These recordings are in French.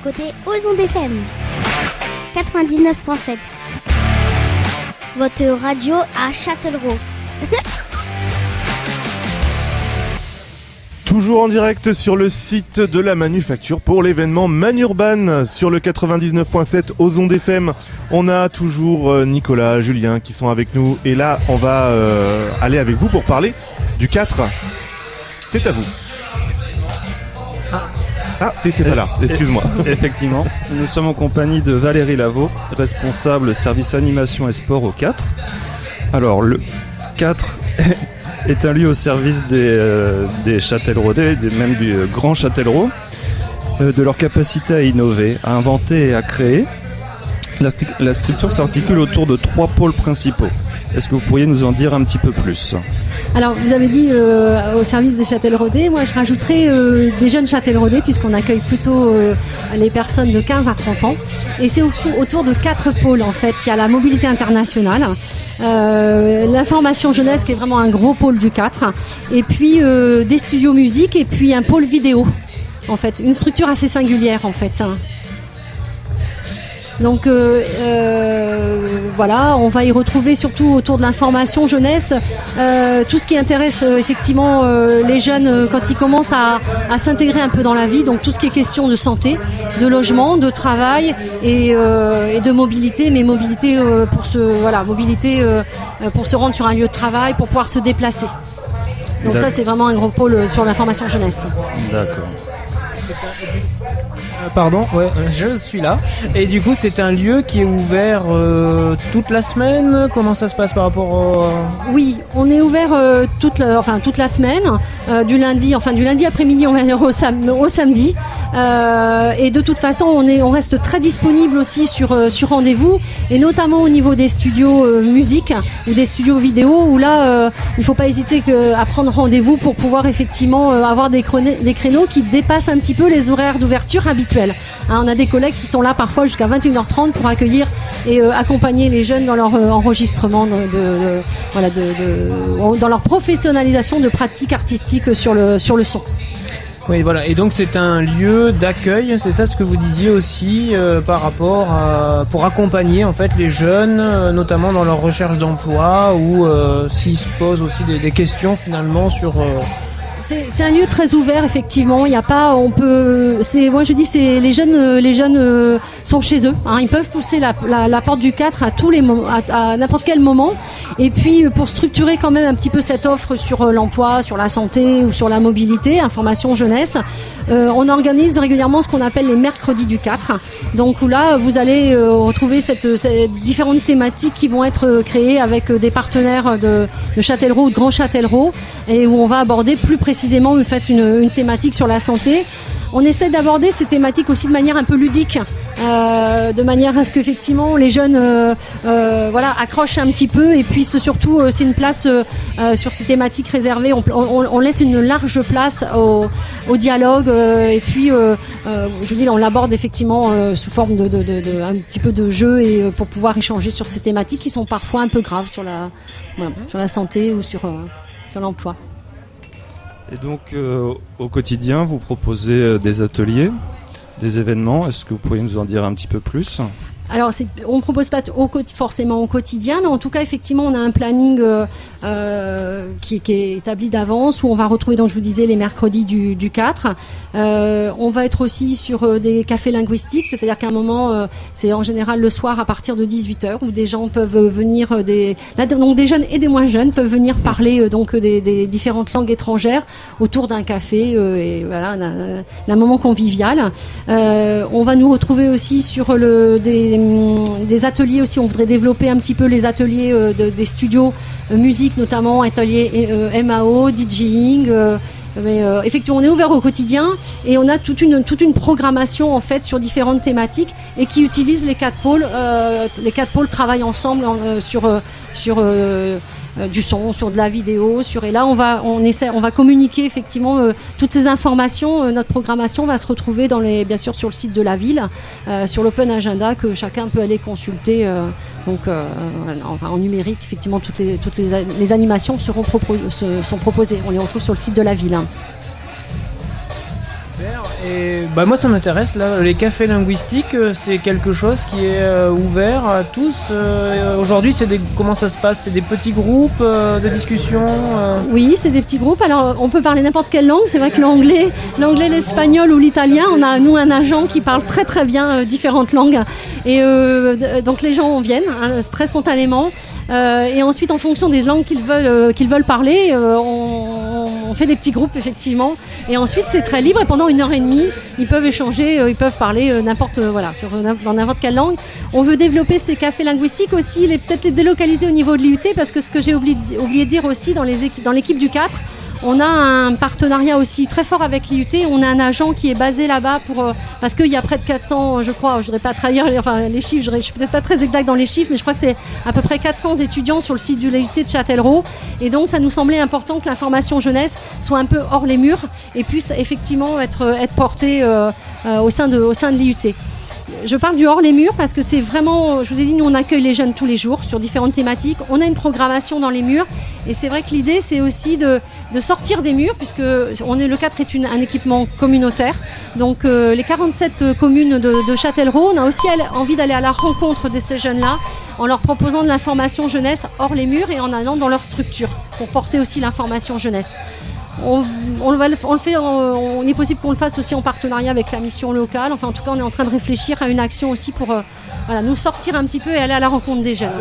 écoutez Ozon FM 99.7. Votre radio à Châtellerault. Toujours en direct sur le site de la Manufacture pour l'événement Manurban sur le 99.7 Ozon FM. On a toujours Nicolas, Julien qui sont avec nous. Et là, on va aller avec vous pour parler du 4. C'est à vous. Ah, t'étais pas là, excuse-moi. Effectivement, nous sommes en compagnie de Valérie Lavaux, responsable service animation et sport au 4. Alors, le 4 est un lieu au service des Châtelleraudais, même du Grand Châtellerault, de leur capacité à innover, à inventer et à créer. La structure s'articule autour de 3 pôles principaux. Est-ce que vous pourriez nous en dire un petit peu plus ? Alors, vous avez dit au service des Châtelleraudais, moi je rajouterais des jeunes Châtelleraudais puisqu'on accueille plutôt les personnes de 15 à 30 ans. Et c'est autour de 4 pôles en fait. Il y a la mobilité internationale, l'information jeunesse qui est vraiment un gros pôle du 4, et puis des studios musique et puis un pôle vidéo. En fait, une structure assez singulière en fait. Donc voilà, on va y retrouver surtout autour de l'information jeunesse tout ce qui intéresse effectivement les jeunes quand ils commencent à s'intégrer un peu dans la vie. Donc tout ce qui est question de santé, de logement, de travail et de mobilité, mais mobilité pour se rendre sur un lieu de travail, pour pouvoir se déplacer. Donc ça c'est vraiment un gros pôle sur l'information jeunesse. D'accord. Pardon, ouais, je suis là. Et du coup, c'est un lieu qui est ouvert toute la semaine. Comment ça se passe par rapport au... Oui, on est ouvert toute la semaine, du lundi après-midi, on va dire au samedi. Et de toute façon, on reste très disponible aussi sur rendez-vous, et notamment au niveau des studios musique ou des studios vidéo, où là, il faut pas hésiter à prendre rendez-vous pour pouvoir effectivement avoir des créneaux qui dépassent un petit peu les horaires d'ouverture habituels. Hein, on a des collègues qui sont là parfois jusqu'à 21h30 pour accueillir et accompagner les jeunes dans leur enregistrement, dans leur professionnalisation de pratiques artistiques sur le son. Oui, voilà. Et donc c'est un lieu d'accueil, c'est ça ce que vous disiez aussi par rapport pour accompagner en fait les jeunes, notamment dans leur recherche d'emploi, ou s'ils se posent aussi des questions finalement sur. C'est un lieu très ouvert, effectivement. Il y a pas, moi je dis, c'est les jeunes sont chez eux. Hein, ils peuvent pousser la porte du 4 à tous les moments, à n'importe quel moment. Et puis pour structurer quand même un petit peu cette offre sur l'emploi, sur la santé ou sur la mobilité, information jeunesse, on organise régulièrement ce qu'on appelle les mercredis du 4. Donc où là vous allez retrouver ces différentes thématiques qui vont être créées avec des partenaires de Châtellerault ou de Grand Châtellerault, et où on va aborder plus précisément une thématique sur la santé. On essaie d'aborder ces thématiques aussi de manière un peu ludique, de manière à ce qu'effectivement les jeunes accrochent un petit peu, et puis surtout c'est une place sur ces thématiques réservées. On laisse une large place au dialogue, et puis on l'aborde effectivement sous forme de un petit peu de jeu, et pour pouvoir échanger sur ces thématiques qui sont parfois un peu graves sur la santé ou sur l'emploi. Et donc, au quotidien, vous proposez des ateliers, des événements. Est-ce que vous pourriez nous en dire un petit peu plus ? Alors, on ne propose pas forcément au quotidien, mais en tout cas, effectivement, on a un planning qui est établi d'avance, où on va retrouver, donc je vous disais, les mercredis du 4. On va être aussi sur des cafés linguistiques, c'est-à-dire qu'à un moment, c'est en général le soir à partir de 18h, où des gens peuvent venir, donc des jeunes et des moins jeunes peuvent venir parler des différentes langues étrangères autour d'un café, et voilà, d'un moment convivial. On va nous retrouver aussi sur des ateliers aussi. On voudrait développer un petit peu les ateliers des studios musique, notamment ateliers MAO, DJing. Mais effectivement, on est ouvert au quotidien, et on a toute une programmation en fait sur différentes thématiques, et qui utilise les 4 pôles. Les 4 pôles travaillent ensemble sur du son, sur de la vidéo, et là on va communiquer effectivement toutes ces informations. Notre programmation va se retrouver bien sûr sur le site de la ville, sur l'open agenda que chacun peut aller consulter. En numérique, effectivement, toutes les animations sont proposées. On les retrouve sur le site de la ville. Super. Et bah moi ça m'intéresse là, les cafés linguistiques, c'est quelque chose qui est ouvert à tous. Aujourd'hui, comment ça se passe? C'est des petits groupes de discussion Oui, c'est des petits groupes. Alors, on peut parler n'importe quelle langue. C'est vrai que l'anglais, l'espagnol ou l'italien, on a nous un agent qui parle très très bien différentes langues. Et donc les gens viennent très spontanément. Et ensuite, en fonction des langues qu'ils veulent parler, on fait des petits groupes effectivement. Et ensuite, c'est très libre. Et pendant 1h30, ils peuvent échanger, ils peuvent parler dans n'importe quelle langue. On veut développer ces cafés linguistiques aussi, peut-être les délocaliser au niveau de l'IUT, parce que ce que j'ai oublié de dire aussi dans l'équipe du 4, on a un partenariat aussi très fort avec l'IUT. On a un agent qui est basé là-bas parce qu'il y a près de 400, je crois, je voudrais pas trahir les chiffres, je suis peut-être pas très exact dans les chiffres, mais je crois que c'est à peu près 400 étudiants sur le site de l'IUT de Châtellerault. Et donc, ça nous semblait important que l'information jeunesse soit un peu hors les murs et puisse effectivement être portée au sein de l'IUT. Je parle du hors les murs parce que c'est vraiment, je vous ai dit, nous on accueille les jeunes tous les jours sur différentes thématiques. On a une programmation dans les murs et c'est vrai que l'idée c'est aussi de sortir des murs puisque le 4 est un équipement communautaire. Donc les 47 communes de Châtellerault, on a aussi envie d'aller à la rencontre de ces jeunes-là en leur proposant de l'information jeunesse hors les murs et en allant dans leur structure pour porter aussi l'information jeunesse. Il est possible qu'on le fasse aussi en partenariat avec la mission locale. Enfin, en tout cas, on est en train de réfléchir à une action aussi pour nous sortir un petit peu et aller à la rencontre des jeunes.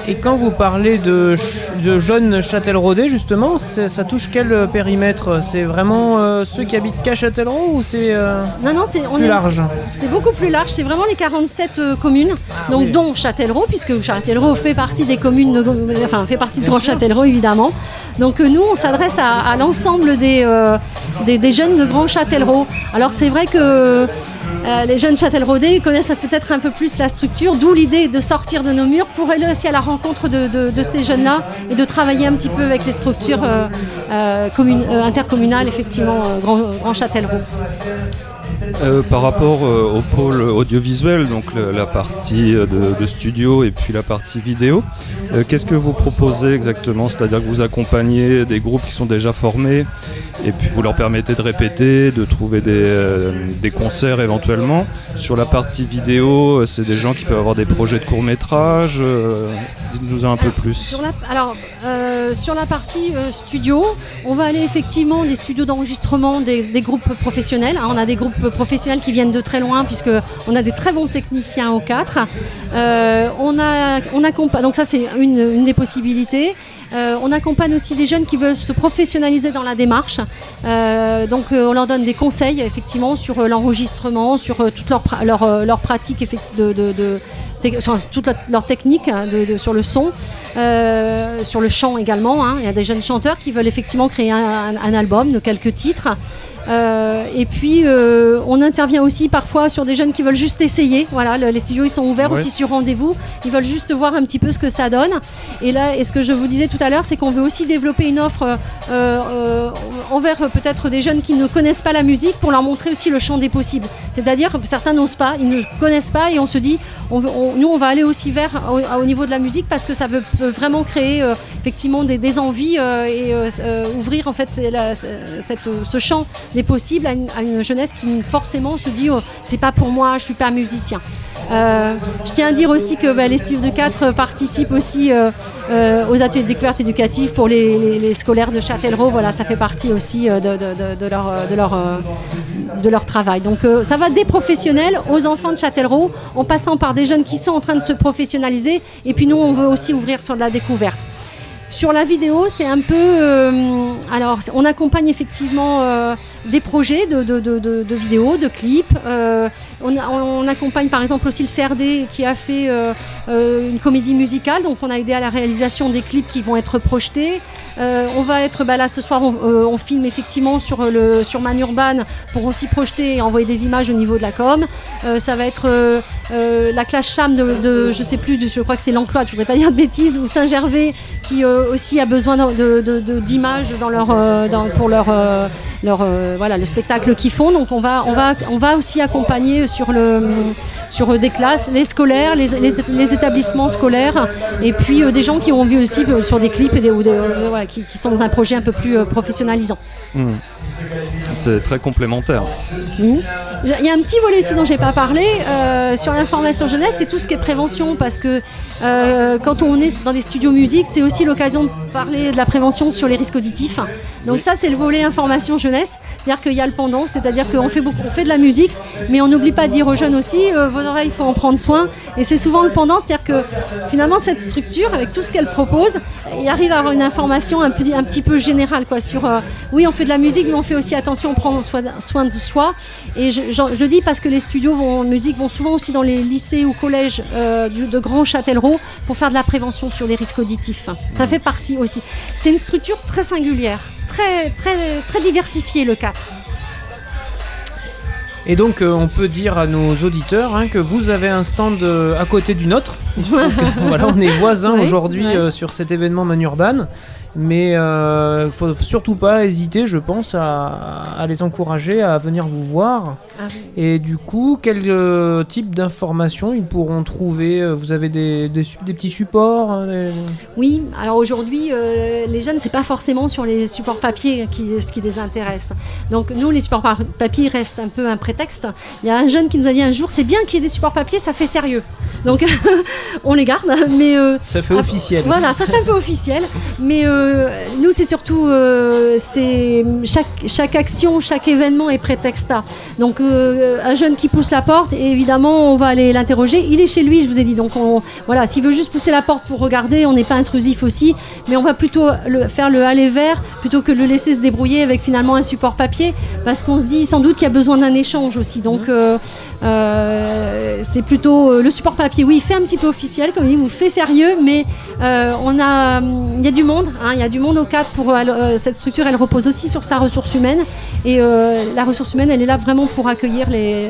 Et quand vous parlez de jeunes châtelleraudais, justement, ça touche quel périmètre? C'est vraiment ceux qui habitent qu'à Châtellerault ou c'est plus large? C'est beaucoup plus large. C'est vraiment les 47 communes, dont Châtellerault, puisque Châtellerault fait partie des communes, fait partie de Grand Châtellerault évidemment. Donc nous, on s'adresse à l'ensemble des jeunes de Grand Châtellerault. Alors c'est vrai que les jeunes châtelleraudais connaissent peut-être un peu plus la structure, d'où l'idée de sortir de nos murs pour aller aussi à la rencontre de ces jeunes-là et de travailler un petit peu avec les structures intercommunales, effectivement, Grand Châtellerault. Par rapport au pôle audiovisuel, donc la partie de studio et puis la partie vidéo, qu'est-ce que vous proposez exactement? C'est-à-dire que vous accompagnez des groupes qui sont déjà formés et puis vous leur permettez de répéter, de trouver des concerts éventuellement. Sur la partie vidéo, c'est des gens qui peuvent avoir des projets de court-métrage. Dites-nous un peu plus. Sur la partie studio, on va aller effectivement des studios d'enregistrement des groupes professionnels. On a des groupes professionnels qui viennent de très loin puisque on a des très bons techniciens au 4. On accompagne, donc ça c'est une des possibilités. On accompagne aussi des jeunes qui veulent se professionnaliser dans la démarche. Donc on leur donne des conseils effectivement sur l'enregistrement, sur toute leur pratique toute leur technique sur le son, sur le chant également. Il y a des jeunes chanteurs qui veulent effectivement créer un album de quelques titres. Et puis on intervient aussi parfois sur des jeunes qui veulent juste essayer. Voilà, les studios ils sont ouverts aussi sur rendez-vous. Ils veulent juste voir un petit peu ce que ça donne. Et ce que je vous disais tout à l'heure, c'est qu'on veut aussi développer une offre envers peut-être des jeunes qui ne connaissent pas la musique pour leur montrer aussi le champ des possibles. C'est-à-dire que certains n'osent pas, ils ne connaissent pas et on se dit, nous on va aller aussi au niveau de la musique parce que ça peut vraiment créer effectivement des envies et ouvrir en fait ce champ des possibles à une jeunesse qui forcément se dit c'est pas pour moi, je suis pas musicien. Je tiens à dire aussi que les studios de 4 participent aussi aux ateliers de découverte éducative pour les scolaires de Châtellerault. Voilà, ça fait partie aussi de leur travail. Donc ça va des professionnels aux enfants de Châtellerault en passant par des jeunes qui sont en train de se professionnaliser et puis nous on veut aussi ouvrir sur de la découverte. Sur la vidéo, c'est un peu... alors, on accompagne effectivement des projets de vidéos, de clips. On accompagne par exemple aussi le CRD qui a fait une comédie musicale. Donc, on a aidé à la réalisation des clips qui vont être projetés. On va être là ce soir, on filme effectivement sur Manurban pour aussi projeter et envoyer des images au niveau de la com. Ça va être la classe Cham je sais plus, je crois que c'est l'Encloître, je voudrais pas dire de bêtises, ou Saint-Gervais qui aussi a besoin d'images pour leur le spectacle qu'ils font. Donc on va aussi accompagner sur des classes, les scolaires, les établissements scolaires, et puis des gens qui ont vu aussi sur des clips qui sont dans un projet un peu plus professionnalisant. C'est très complémentaire. Il y a un petit volet aussi dont j'ai pas parlé sur l'information jeunesse, c'est tout ce qui est prévention, parce que quand on est dans des studios musique, c'est aussi l'occasion de parler de la prévention sur les risques auditifs. Donc ça, c'est le volet information jeunesse, c'est-à-dire qu'il y a le pendant, c'est-à-dire qu'on fait de la musique, mais on n'oublie pas de dire aux jeunes aussi, vos oreilles, il faut en prendre soin, et c'est souvent le pendant, c'est-à-dire que finalement cette structure, avec tout ce qu'elle propose, il arrive à avoir une information un petit peu générale, quoi, sur oui, on fait de la musique, mais on fait aussi attention, on prend soin de soi. Et je dis parce que les studios musique vont souvent aussi dans les lycées ou collèges de Grand Châtellerault pour faire de la prévention sur les risques auditifs. Ça fait partie aussi. C'est une structure très singulière, très, très, très diversifiée, le 4. Et donc on peut dire à nos auditeurs que vous avez un stand à côté du nôtre. Voilà, on est voisins aujourd'hui sur cet événement Manurban. Mais faut surtout pas hésiter, je pense, à les encourager à venir vous voir. Et du coup, quel type d'informations ils pourront trouver? Vous avez des petits supports? Oui, alors aujourd'hui, les jeunes, c'est pas forcément sur les supports papier ce qui les intéresse. Donc nous, les supports papier restent un peu un prétexte. Il y a un jeune qui nous a dit un jour, c'est bien qu'il y ait des supports papier, ça fait sérieux. Donc on les garde, mais ça fait officiel. Voilà, ça fait un peu officiel, mais nous, c'est surtout c'est chaque action, chaque événement est prétexte à. Donc un jeune qui pousse la porte, et évidemment on va aller l'interroger. Il est chez lui, je vous ai dit. Donc voilà, s'il veut juste pousser la porte pour regarder, on n'est pas intrusif aussi, mais on va plutôt faire le aller vers plutôt que le laisser se débrouiller avec finalement un support papier, parce qu'on se dit sans doute qu'il y a besoin d'un échange aussi. Donc c'est plutôt le support papier. Oui, il fait un petit peu officiel, comme il dit, vous fait sérieux, mais il y a du monde, il y a du monde au 4 pour cette structure. Elle repose aussi sur sa ressource humaine, et la ressource humaine, elle est là vraiment pour accueillir les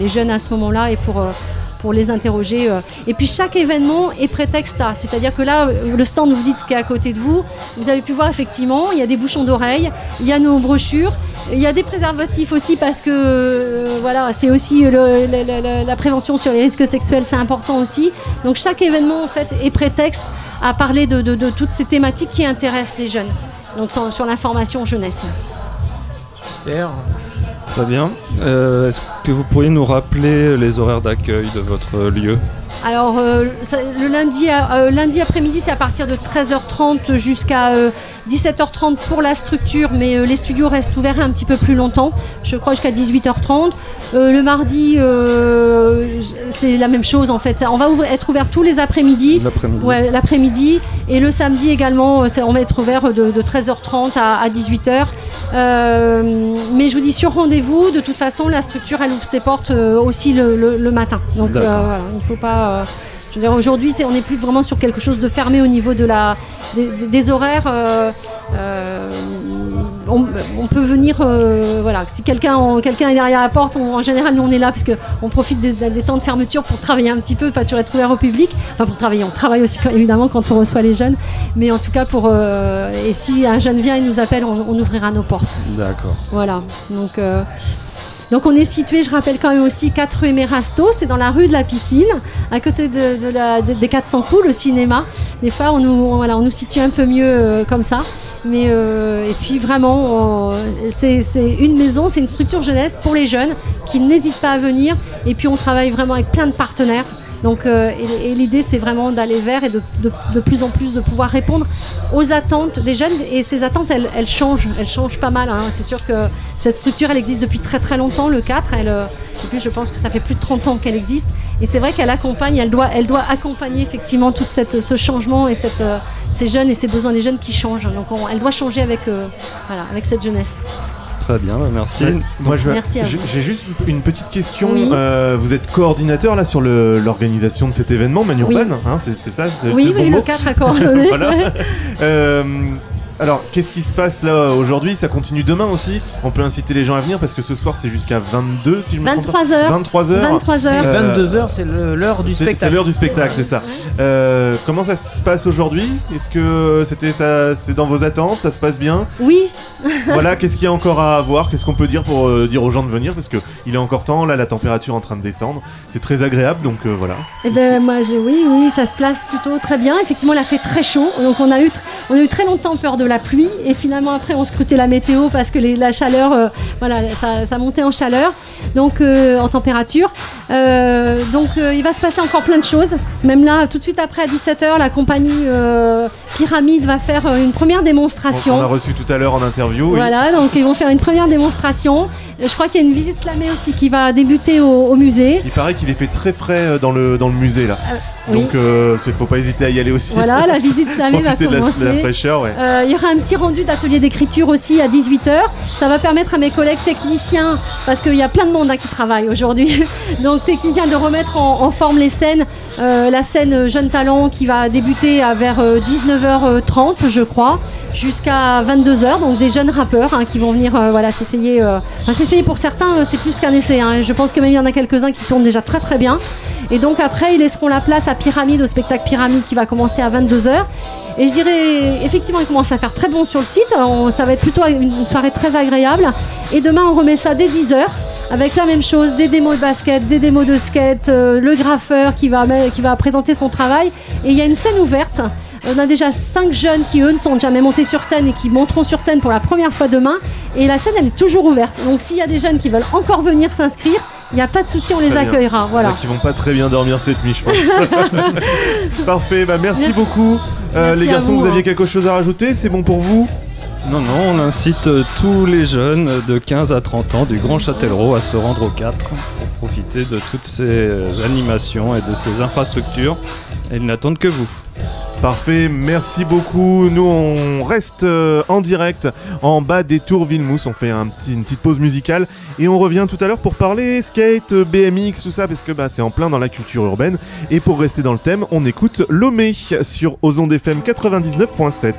jeunes à ce moment-là, et pour les interroger. Et puis chaque événement est prétexte à, c'est-à-dire que là, le stand, vous dites, qui est à côté de vous, vous avez pu voir effectivement, il y a des bouchons d'oreilles, il y a nos brochures, il y a des préservatifs aussi, parce que c'est aussi la prévention sur les risques sexuels, c'est important aussi. Donc chaque événement en fait est prétexte à parler de toutes ces thématiques qui intéressent les jeunes. Donc sur l'information jeunesse. Super. Très bien. Est-ce que vous pourriez nous rappeler les horaires d'accueil de votre lieu? Alors le lundi après-midi, c'est à partir de 13h30 jusqu'à 17h30 pour la structure, mais les studios restent ouverts un petit peu plus longtemps, je crois jusqu'à 18h30. Le mardi, c'est la même chose en fait. On va être ouvert tous les après-midi. L'après-midi. Et le samedi également, on va être ouvert de 13h30 à 18h. Mais je vous dis, sur rendez-vous, de toute façon, la structure, elle ouvre ses portes aussi le matin. Donc il ne faut pas... je veux dire, aujourd'hui, on n'est plus vraiment sur quelque chose de fermé au niveau des horaires. On peut venir, si quelqu'un est derrière la porte, en général, nous on est là parce qu'on profite des temps de fermeture pour travailler un petit peu, pas toujours être ouvert au public. Enfin, pour travailler, on travaille aussi évidemment quand on reçoit les jeunes, mais en tout cas et si un jeune vient et nous appelle, on ouvrira nos portes. D'accord. Voilà. Donc on est situé, je rappelle quand même aussi, 4 rue Merasto, c'est dans la rue de la Piscine, à côté des 400 coups, le cinéma. Des fois on nous situe un peu mieux comme ça. Mais et puis vraiment, c'est une maison, c'est une structure jeunesse pour les jeunes qui n'hésitent pas à venir. Et puis on travaille vraiment avec plein de partenaires. Donc, et l'idée, c'est vraiment d'aller vers et de plus en plus de pouvoir répondre aux attentes des jeunes. Et ces attentes, elles changent pas mal. C'est sûr que cette structure, elle existe depuis très très longtemps, le 4. Et puis je pense que ça fait plus de 30 ans qu'elle existe. Et c'est vrai qu'elle accompagne, elle doit accompagner effectivement tout ce changement et ces jeunes et ces besoins des jeunes qui changent. Donc elle doit changer avec cette jeunesse. Très bien, merci. Moi, Merci à vous. J'ai juste une petite question. Oui. Vous êtes coordinateur là sur l'organisation de cet événement Manurban, Oui. C'est ça? Oui, le 4 a coordonné. Voilà. Alors, qu'est-ce qui se passe là aujourd'hui? Ça continue demain aussi. On peut inciter les gens à venir parce que ce soir c'est jusqu'à 22 si je me trompe pas. 23h. 22h, c'est l'heure du spectacle. C'est l'heure du spectacle, c'est ça. Comment ça se passe aujourd'hui? Est-ce que c'est dans vos attentes? Ça se passe bien? Oui. Voilà, qu'est-ce qu'il y a encore à voir? Qu'est-ce qu'on peut dire pour dire aux gens de venir? Parce que il est encore temps, là la température est en train de descendre. C'est très agréable, donc voilà. Eh ben moi oui, ça se place plutôt très bien. Effectivement, il a fait très chaud, donc on a eu très longtemps peur de la pluie, et finalement après on scrutait la météo parce que la chaleur, ça montait en chaleur, donc en température. Il va se passer encore plein de choses. Même là, tout de suite après à 17h, la compagnie Pyramide va faire une première démonstration. On a reçu tout à l'heure en interview. Voilà, donc ils vont faire une première démonstration. Je crois qu'il y a une visite slamée aussi qui va débuter au musée. Il paraît qu'il est fait très frais dans le musée là. Oui. Donc faut pas hésiter à y aller aussi. Voilà, la visite slamée va commencer. De la fraîcheur, ouais. Il y aura un petit rendu d'atelier d'écriture aussi à 18h. Ça va permettre à mes collègues techniciens, parce qu'il y a plein de monde qui travaille aujourd'hui, donc techniciens, de remettre en forme les scènes. La scène Jeune Talent qui va débuter vers 19h30 je crois, jusqu'à 22h, donc des jeunes rappeurs qui vont venir s'essayer. S'essayer pour certains, c'est plus qu'un essai. Je pense que même il y en a quelques-uns qui tournent déjà très très bien. Et donc après, ils laisseront la place à Pyramide, au spectacle Pyramide qui va commencer à 22h. Et je dirais, effectivement, il commence à faire très bon sur le site. Ça va être plutôt une soirée très agréable. Et demain, on remet ça dès 10h. Avec la même chose, des démos de basket, des démos de skate, le graffeur qui va présenter son travail. Et il y a une scène ouverte. On a déjà 5 jeunes qui, eux, ne sont jamais montés sur scène et qui monteront sur scène pour la première fois demain. Et la scène, elle est toujours ouverte. Donc s'il y a des jeunes qui veulent encore venir s'inscrire, il n'y a pas de souci, on les accueillera. Voilà. Qui vont pas très bien dormir cette nuit, je pense. Parfait, merci beaucoup. Merci les garçons, vous hein. aviez quelque chose à rajouter? C'est bon pour vous? Non, on incite tous les jeunes de 15 à 30 ans du Grand Châtellerault à se rendre au 4 pour profiter de toutes ces animations et de ces infrastructures. Et ils n'attendent que vous. Parfait, merci beaucoup. Nous, on reste en direct en bas des Tours Villemousse. On fait une petite pause musicale et on revient tout à l'heure pour parler skate, BMX, tout ça, parce que c'est en plein dans la culture urbaine. Et pour rester dans le thème, on écoute Lomé sur Ozon FM 99.7.